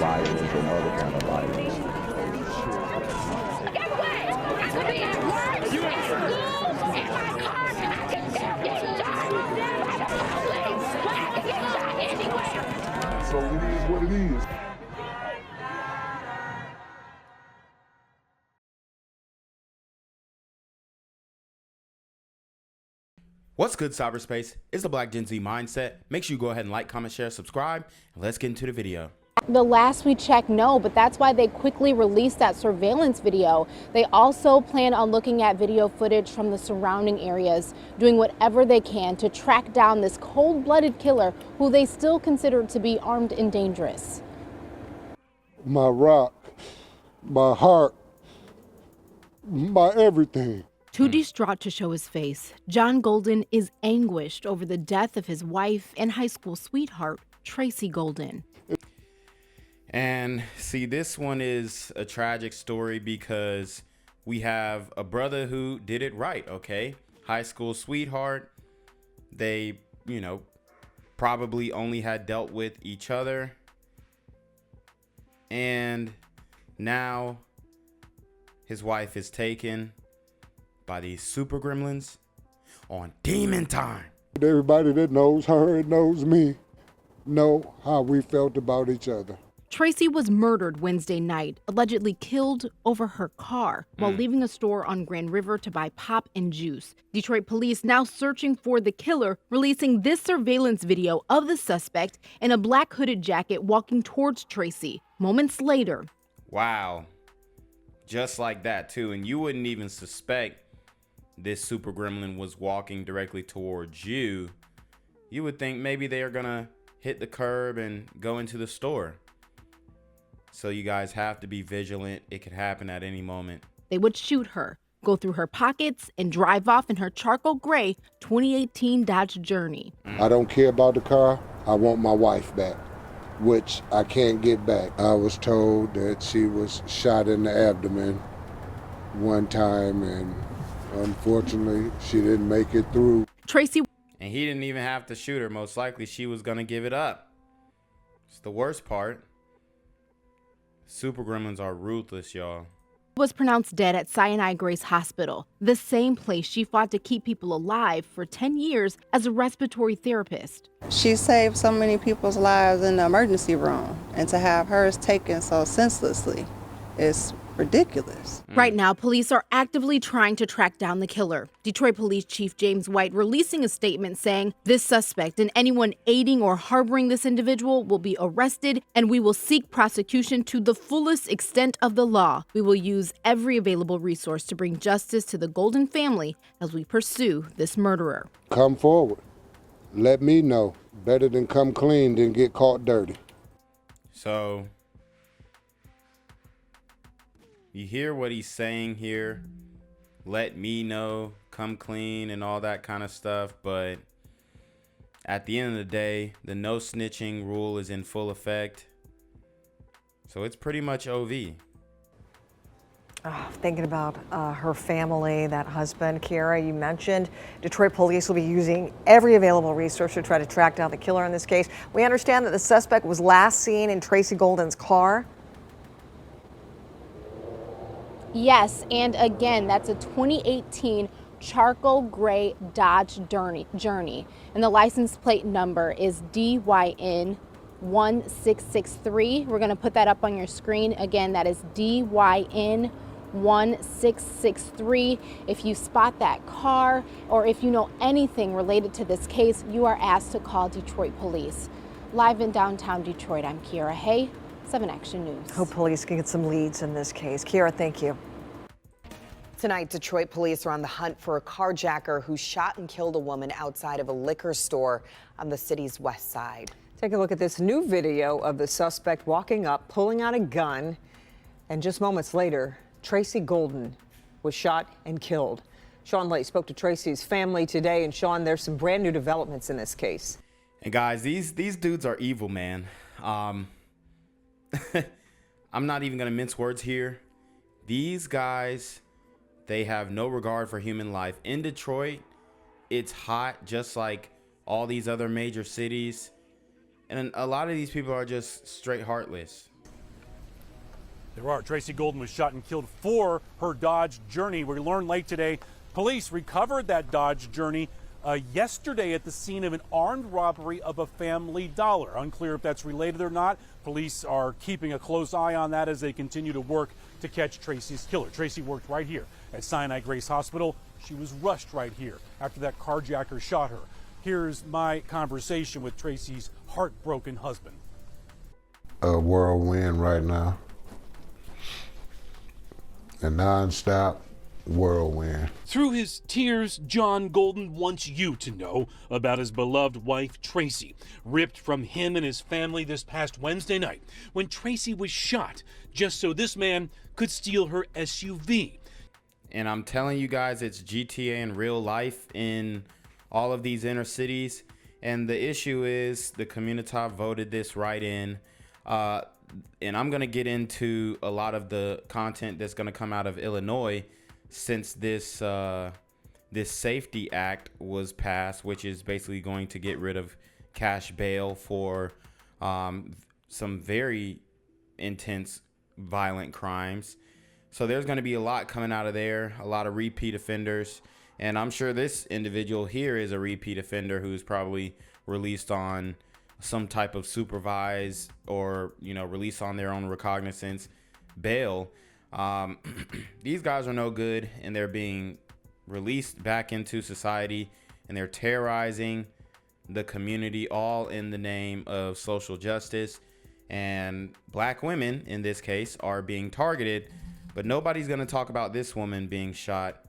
violence and other kind of violence. Get away! I could be at work, at school, in my car, I can still get shot by the police, but I can get shot anywhere. So it is what it is. What's good, cyberspace? It's the Black Gen Z Mindset. Make sure you go ahead and like, comment, share, subscribe, and let's get into the video. The last we checked, no, but that's why they quickly released that surveillance video. They also plan on looking at video footage from the surrounding areas, doing whatever they can to track down this cold-blooded killer who they still consider to be armed and dangerous. My rock, my heart, my everything. Too distraught to show his face, John Golden is anguished over the death of his wife and high school sweetheart, Tracy Golden. And see, this one is a tragic story because we have a brother who did it right, okay? High school sweetheart. They, probably only had dealt with each other. And now his wife is taken by these super gremlins on demon time. Everybody that knows her and knows me know how we felt about each other. Tracy was murdered Wednesday night, allegedly killed over her car while leaving a store on Grand River to buy pop and juice. Detroit police now searching for the killer, releasing this surveillance video of the suspect in a black hooded jacket walking towards Tracy. Moments later. Wow. Just like that, too. And you wouldn't even suspect this super gremlin was walking directly towards you. You would think maybe they are gonna hit the curb and go into the store. So you guys have to be vigilant. It could happen at any moment. They would shoot her, go through her pockets, and drive off in her charcoal gray 2018 Dodge Journey. I don't care about the car. I want my wife back, which I can't get back. I was told that she was shot in the abdomen one time, and unfortunately, she didn't make it through. Tracy. And he didn't even have to shoot her. Most likely, she was going to give it up. It's the worst part. Super gremlins are ruthless, y'all. Was pronounced dead at Sinai Grace Hospital, the same place she fought to keep people alive for 10 years as a respiratory therapist. She saved so many people's lives in the emergency room, and to have hers taken so senselessly is ridiculous. Right now, police are actively trying to track down the killer. Detroit Police Chief James White releasing a statement saying this suspect and anyone aiding or harboring this individual will be arrested, and we will seek prosecution to the fullest extent of the law. We will use every available resource to bring justice to the Golden family as we pursue this murderer. Come forward. Let me know. Better than come clean than get caught dirty. So you hear what he's saying here? Let me know, come clean, and all that kind of stuff. But at the end of the day, the no snitching rule is in full effect. So it's pretty much OV. Thinking about her family, that husband, Kiara, you mentioned. Detroit police will be using every available resource to try to track down the killer in this case. We understand that the suspect was last seen in Tracy Golden's car. Yes, and again, that's a 2018 charcoal gray Dodge Journey, and the license plate number is DYN1663. We're going to put that up on your screen. Again, that is DYN1663. If you spot that car or if you know anything related to this case, you are asked to call Detroit Police. Live in downtown Detroit, I'm Kiara Hay, 7 Action News. Hope police can get some leads in this case. Kiara, thank you. Tonight, Detroit police are on the hunt for a carjacker who shot and killed a woman outside of a liquor store on the city's west side. Take a look at this new video of the suspect walking up, pulling out a gun, and just moments later, Tracy Golden was shot and killed. Sean Lay spoke to Tracy's family today, and Sean, there's some brand new developments in this case. And guys, these dudes are evil, man. I'm not even gonna mince words here. These guys, they have no regard for human life. In Detroit, it's hot just like all these other major cities. And a lot of these people are just straight heartless. There are. Tracy Golden was shot and killed for her Dodge Journey. We learned late today police recovered that Dodge Journey yesterday at the scene of an armed robbery of a Family Dollar. Unclear if that's related or not. Police are keeping a close eye on that as they continue to work to catch Tracy's killer. Tracy worked right here at Sinai Grace Hospital. She was rushed right here after that carjacker shot her. Here's my conversation with Tracy's heartbroken husband. A whirlwind right now. A non-stop whirlwind. Through his tears, John Golden wants you to know about his beloved wife, Tracy, ripped from him and his family this past Wednesday night when Tracy was shot just so this man could steal her SUV. And I'm telling you guys, it's GTA in real life in all of these inner cities. And the issue is the community voted this right in. And I'm going to get into a lot of the content that's going to come out of Illinois since this Safety Act was passed, which is basically going to get rid of cash bail for some very intense violent crimes. So there's going to be a lot coming out of there, a lot of repeat offenders. And I'm sure this individual here is a repeat offender who's probably released on some type of supervised or, released on their own recognizance bail. These guys are no good, and they're being released back into society, and they're terrorizing the community, all in the name of social justice. And black women, in this case, are being targeted. But nobody's going to talk about this woman being shot,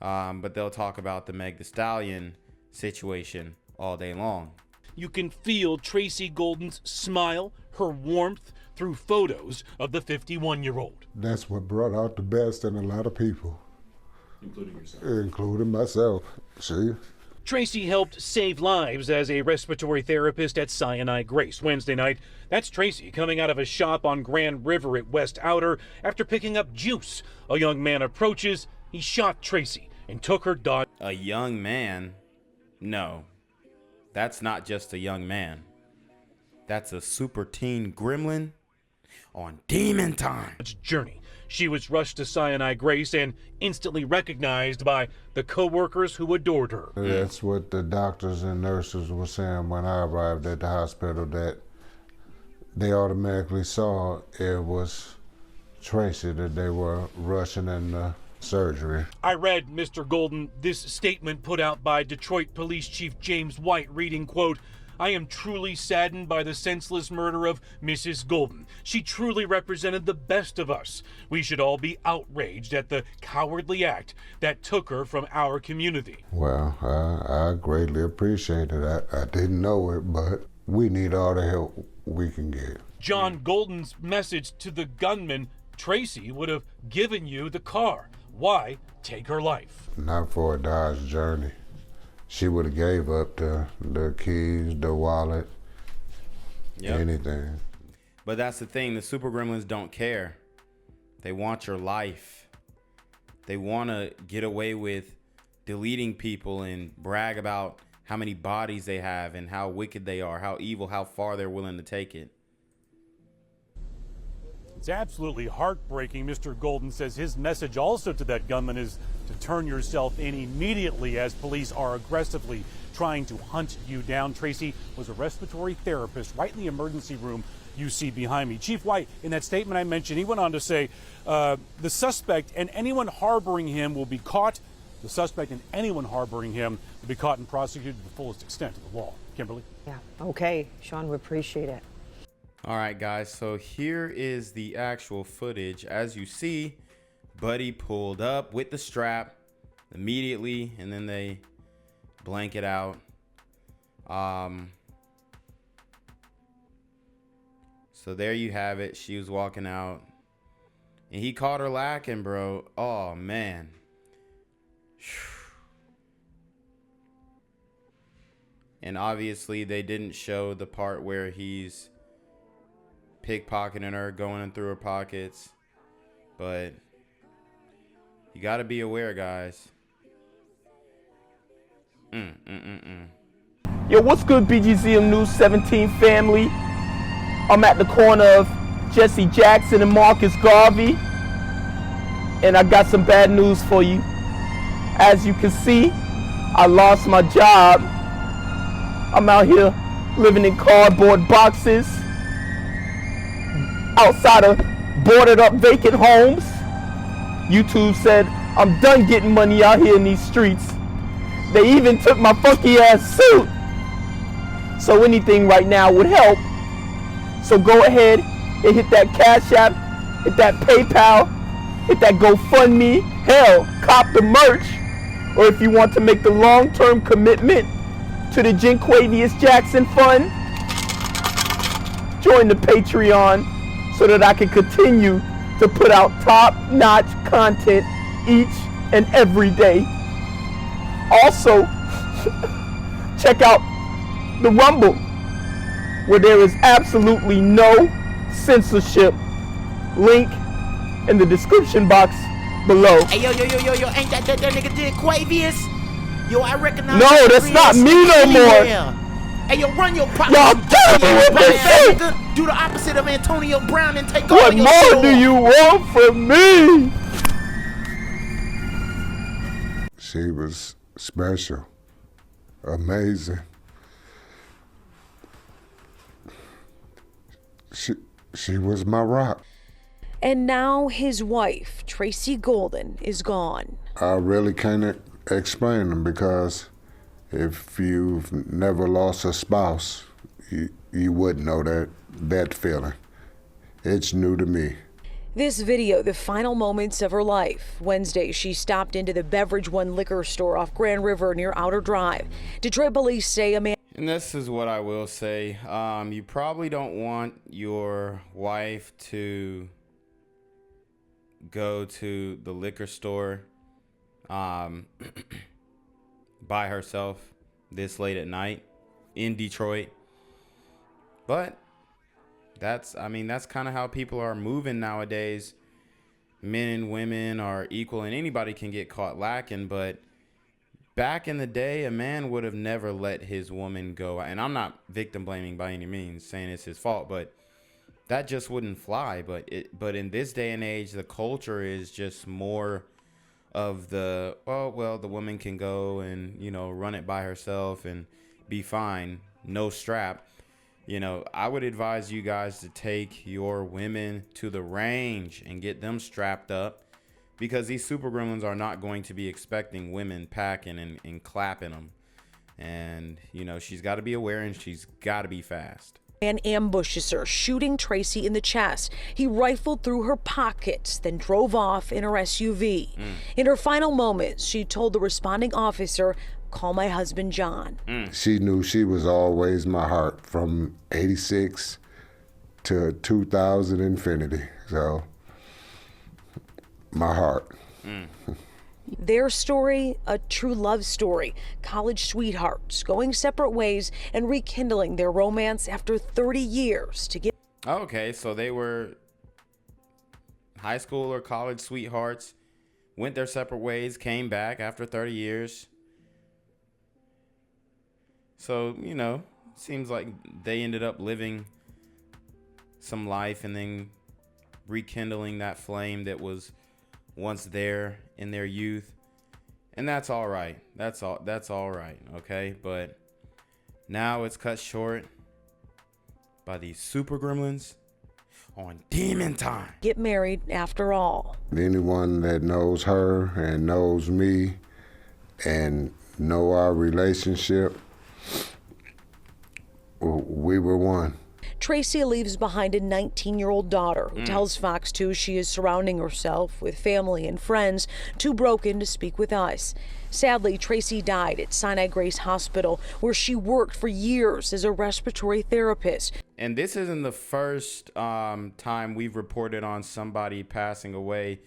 but they'll talk about the Meg Thee Stallion situation all day long. You can feel Tracy Golden's smile, her warmth, through photos of the 51-year-old. That's what brought out the best in a lot of people. Including yourself. Including myself. See? Tracy helped save lives as a respiratory therapist at Sinai Grace Wednesday night. That's Tracy coming out of a shop on Grand River at West Outer after picking up juice. A young man approaches. He shot Tracy and took her Dodge. A young man? No. That's not just a young man. That's a super teen gremlin on demon time. Journey. She was rushed to Sinai Grace and instantly recognized by the co-workers who adored her. That's what the doctors and nurses were saying when I arrived at the hospital, that they automatically saw it was Tracy, that they were rushing into surgery. I read, Mr. Golden, this statement put out by Detroit Police Chief James White reading, quote, "I am truly saddened by the senseless murder of Mrs. Golden. She truly represented the best of us. We should all be outraged at the cowardly act that took her from our community." Well, I greatly appreciate it. I didn't know it, but we need all the help we can get. John Golden's message to the gunman, Tracy would have given you the car. Why take her life? Not for a Dodge Journey. She would have gave up the keys, the wallet, anything. But that's the thing. The super gremlins don't care. They want your life. They want to get away with deleting people and brag about how many bodies they have and how wicked they are, how evil, how far they're willing to take it. It's absolutely heartbreaking. Mr. Golden says his message also to that gunman is to turn yourself in immediately as police are aggressively trying to hunt you down. Tracy was a respiratory therapist right in the emergency room you see behind me. Chief White, in that statement I mentioned, he went on to say the suspect and anyone harboring him will be caught. The suspect and anyone harboring him will be caught and prosecuted to the fullest extent of the law. Kimberly? Yeah, okay, Sean, we appreciate it. All right, guys, so here is the actual footage. As you see, Buddy pulled up with the strap immediately, and then they blank it out. So there you have it. She was walking out, and he caught her lacking, bro. Oh, man. And obviously, they didn't show the part where he's pickpocketing her, going in through her pockets, but you got to be aware, guys. Yo, what's good, BGZM News 17 family? I'm at the corner of Jesse Jackson and Marcus Garvey. And I got some bad news for you. As you can see, I lost my job. I'm out here living in cardboard boxes outside of boarded up vacant homes. YouTube said I'm done getting money out here in these streets. They even took my funky ass suit. So anything right now would help. So go ahead and hit that Cash App, hit that PayPal, hit that GoFundMe. Hell, cop the merch. Or if you want to make the long-term commitment to the Jinquavius Jackson Fund, join the Patreon so that I can continue to put out top-notch content each and every day. Also, check out the Rumble, where there is absolutely no censorship. Link in the description box below. Hey, yo, ain't that nigga Jinquavius? Yo, I recognize. No, that's not me no more. Hey, yo, run your pop. Y'all killing me with this shit. Do the opposite of Antonio Brown and take What all your more do you want from me? She was special, amazing. She was my rock. And now his wife, Tracy Golden, is gone. I really can't explain them, because if you've never lost a spouse, you wouldn't know that feeling. It's new to me. This video, the final moments of her life. Wednesday, she stopped into the Beverage One liquor store off Grand River near Outer Drive. Detroit police say a man... And this is what I will say. You probably don't want your wife to go to the liquor store by herself this late at night in Detroit. But that's kind of how people are moving nowadays. Men and women are equal and anybody can get caught lacking. But back in the day, a man would have never let his woman go. And I'm not victim blaming by any means, saying it's his fault, but that just wouldn't fly. But in this day and age, the culture is just more of the, the woman can go and, run it by herself and be fine. No strap. I would advise you guys to take your women to the range and get them strapped up, because these super gremlins are not going to be expecting women packing and clapping them. And, she's got to be aware and she's got to be fast. Man ambushes her, shooting Tracy in the chest. He rifled through her pockets, then drove off in her SUV. In her final moments, she told the responding officer, "Call my husband, John." She knew she was always my heart from 86 to 2000 infinity. So, my heart. Their story, a true love story. College sweethearts going separate ways and rekindling their romance after 30 years to get... Okay, so they were high school or college sweethearts, went their separate ways, came back after 30 years. So, seems like they ended up living some life and then rekindling that flame that was once there in their youth. And that's all right. That's all right, okay? But now it's cut short by these super gremlins on demon time. Get married after all. Anyone that knows her and knows me and know our relationship, we were one. Tracy leaves behind a 19-year-old daughter who tells Fox 2 she is surrounding herself with family and friends too broken to speak with us. Sadly, Tracy died at Sinai Grace Hospital, where she worked for years as a respiratory therapist. And this isn't the first time we've reported on somebody passing away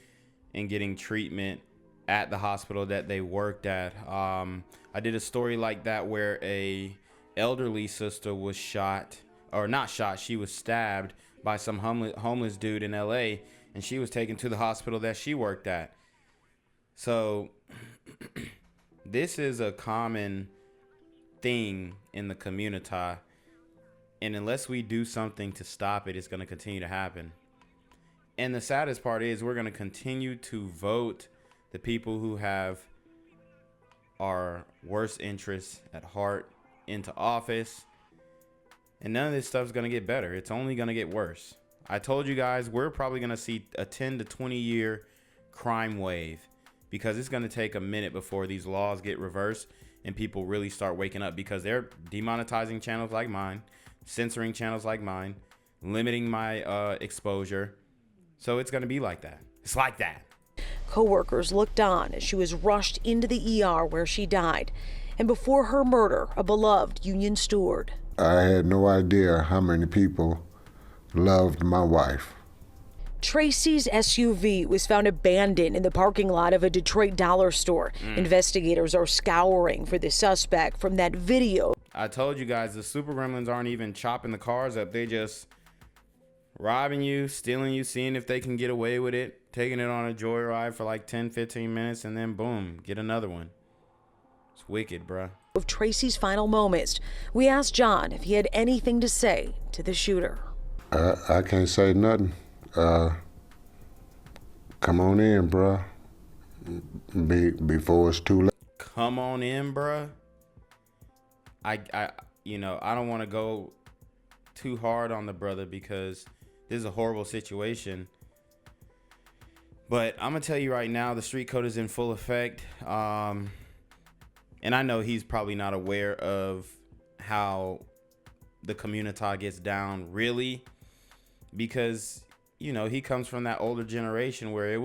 and getting treatment at the hospital that they worked at. I did a story like that where a elderly sister was shot, or not shot, she was stabbed by some homeless dude in LA, and she was taken to the hospital that she worked at. So this is a common thing in the community And unless we do something to stop it, it's going to continue to happen. And the saddest part is we're going to continue to vote the people who have our worst interests at heart into office. And none of this stuff's going to get better. It's only going to get worse. I told you guys, we're probably going to see a 10 to 20 year crime wave, because it's going to take a minute before these laws get reversed and people really start waking up, because they're demonetizing channels like mine, censoring channels like mine, limiting my exposure. So it's going to be like that. It's like that. Co-workers looked on as she was rushed into the ER where she died. And before her murder, a beloved union steward. I had no idea how many people loved my wife. Tracy's SUV was found abandoned in the parking lot of a Detroit dollar store. Investigators are scouring for the suspect from that video. I told you guys, the super gremlins aren't even chopping the cars up. They just robbing you, stealing you, seeing if they can get away with it, taking it on a joyride for like 10, 15 minutes, and then boom, get another one. It's wicked, bruh. Of Tracy's final moments, we asked John if he had anything to say to the shooter. I can't say nothing. Come on in, bruh. Before it's too late. Come on in, bruh. I don't want to go too hard on the brother because this is a horrible situation. But I'm gonna tell you right now, the street code is in full effect. And I know he's probably not aware of how the community gets down, really, because he comes from that older generation where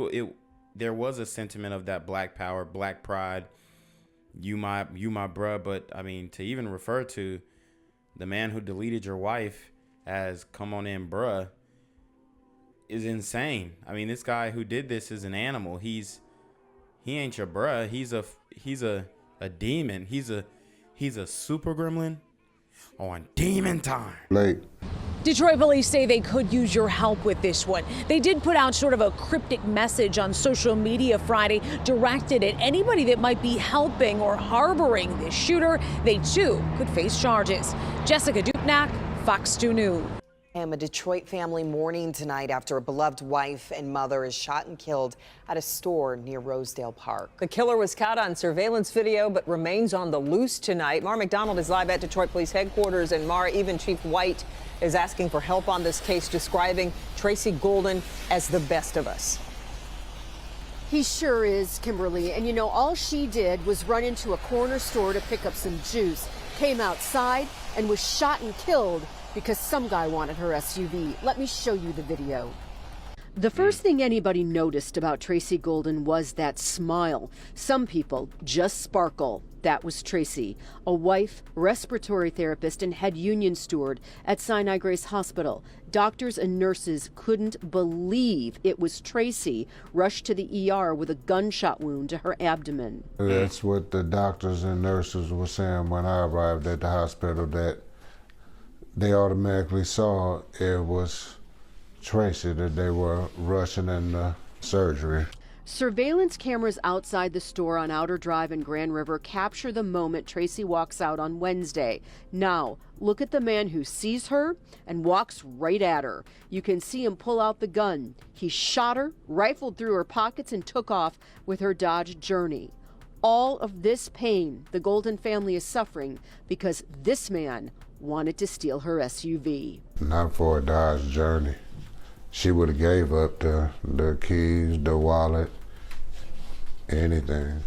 there was a sentiment of that black power, black pride. You my bruh. But I mean, to even refer to the man who deleted your wife as "come on in, bruh" is insane. I mean, this guy who did this is an animal. He ain't your bruh. He's a demon. He's a super gremlin on demon time. Late. Detroit police say they could use your help with this one. They did put out sort of a cryptic message on social media Friday directed at anybody that might be helping or harboring this shooter. They too could face charges. Jessica Dupnack, Fox 2 News. A Detroit family mourning tonight after a beloved wife and mother is shot and killed at a store near Rosedale Park. The killer was caught on surveillance video but remains on the loose tonight. Mara McDonald is live at Detroit Police Headquarters, and Mara, even Chief White is asking for help on this case, describing Tracy Golden as the best of us. He sure is, Kimberly. And all she did was run into a corner store to pick up some juice, came outside and was shot and killed because some guy wanted her SUV. Let me show you the video. The first thing anybody noticed about Tracy Golden was that smile. Some people just sparkle. That was Tracy, a wife, respiratory therapist, and head union steward at Sinai Grace Hospital. Doctors and nurses couldn't believe it was Tracy rushed to the ER with a gunshot wound to her abdomen. That's what the doctors and nurses were saying when I arrived at the hospital, that they automatically saw it was Tracy, that they were rushing into surgery. Surveillance cameras outside the store on Outer Drive in Grand River capture the moment Tracy walks out on Wednesday. Now, look at the man who sees her and walks right at her. You can see him pull out the gun. He shot her, rifled through her pockets, and took off with her Dodge Journey. All of this pain the Golden family is suffering because this man wanted to steal her SUV. Not for a Dodge Journey. She would have gave up the keys, the wallet, anything.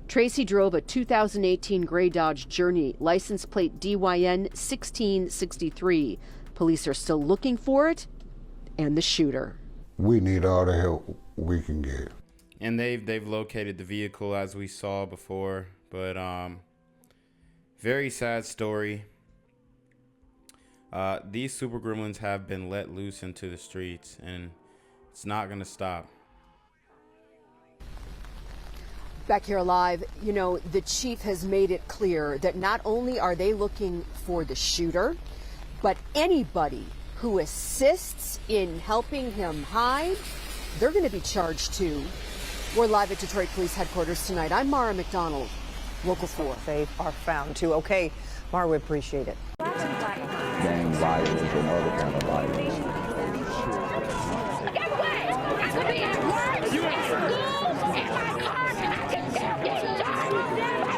Tracy drove a 2018 gray Dodge Journey, license plate DYN 1663. Police are still looking for it and the shooter. We need all the help we can get. And they've located the vehicle, as we saw before, but very sad story. These super gremlins have been let loose into the streets, and it's not going to stop. Back here live, the chief has made it clear that not only are they looking for the shooter, but anybody who assists in helping him hide, they're going to be charged too. We're live at Detroit Police Headquarters tonight. I'm Mara McDonald, Local 4. They are found too. Okay, Mara, we appreciate it. gang violence and other kind of violence. Guess what? I could be at work, at school, in my car, and I can still get shot by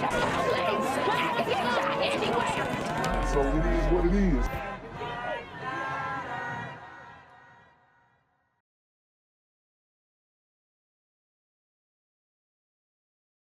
the police. But I can get shot anywhere. So it is what it is.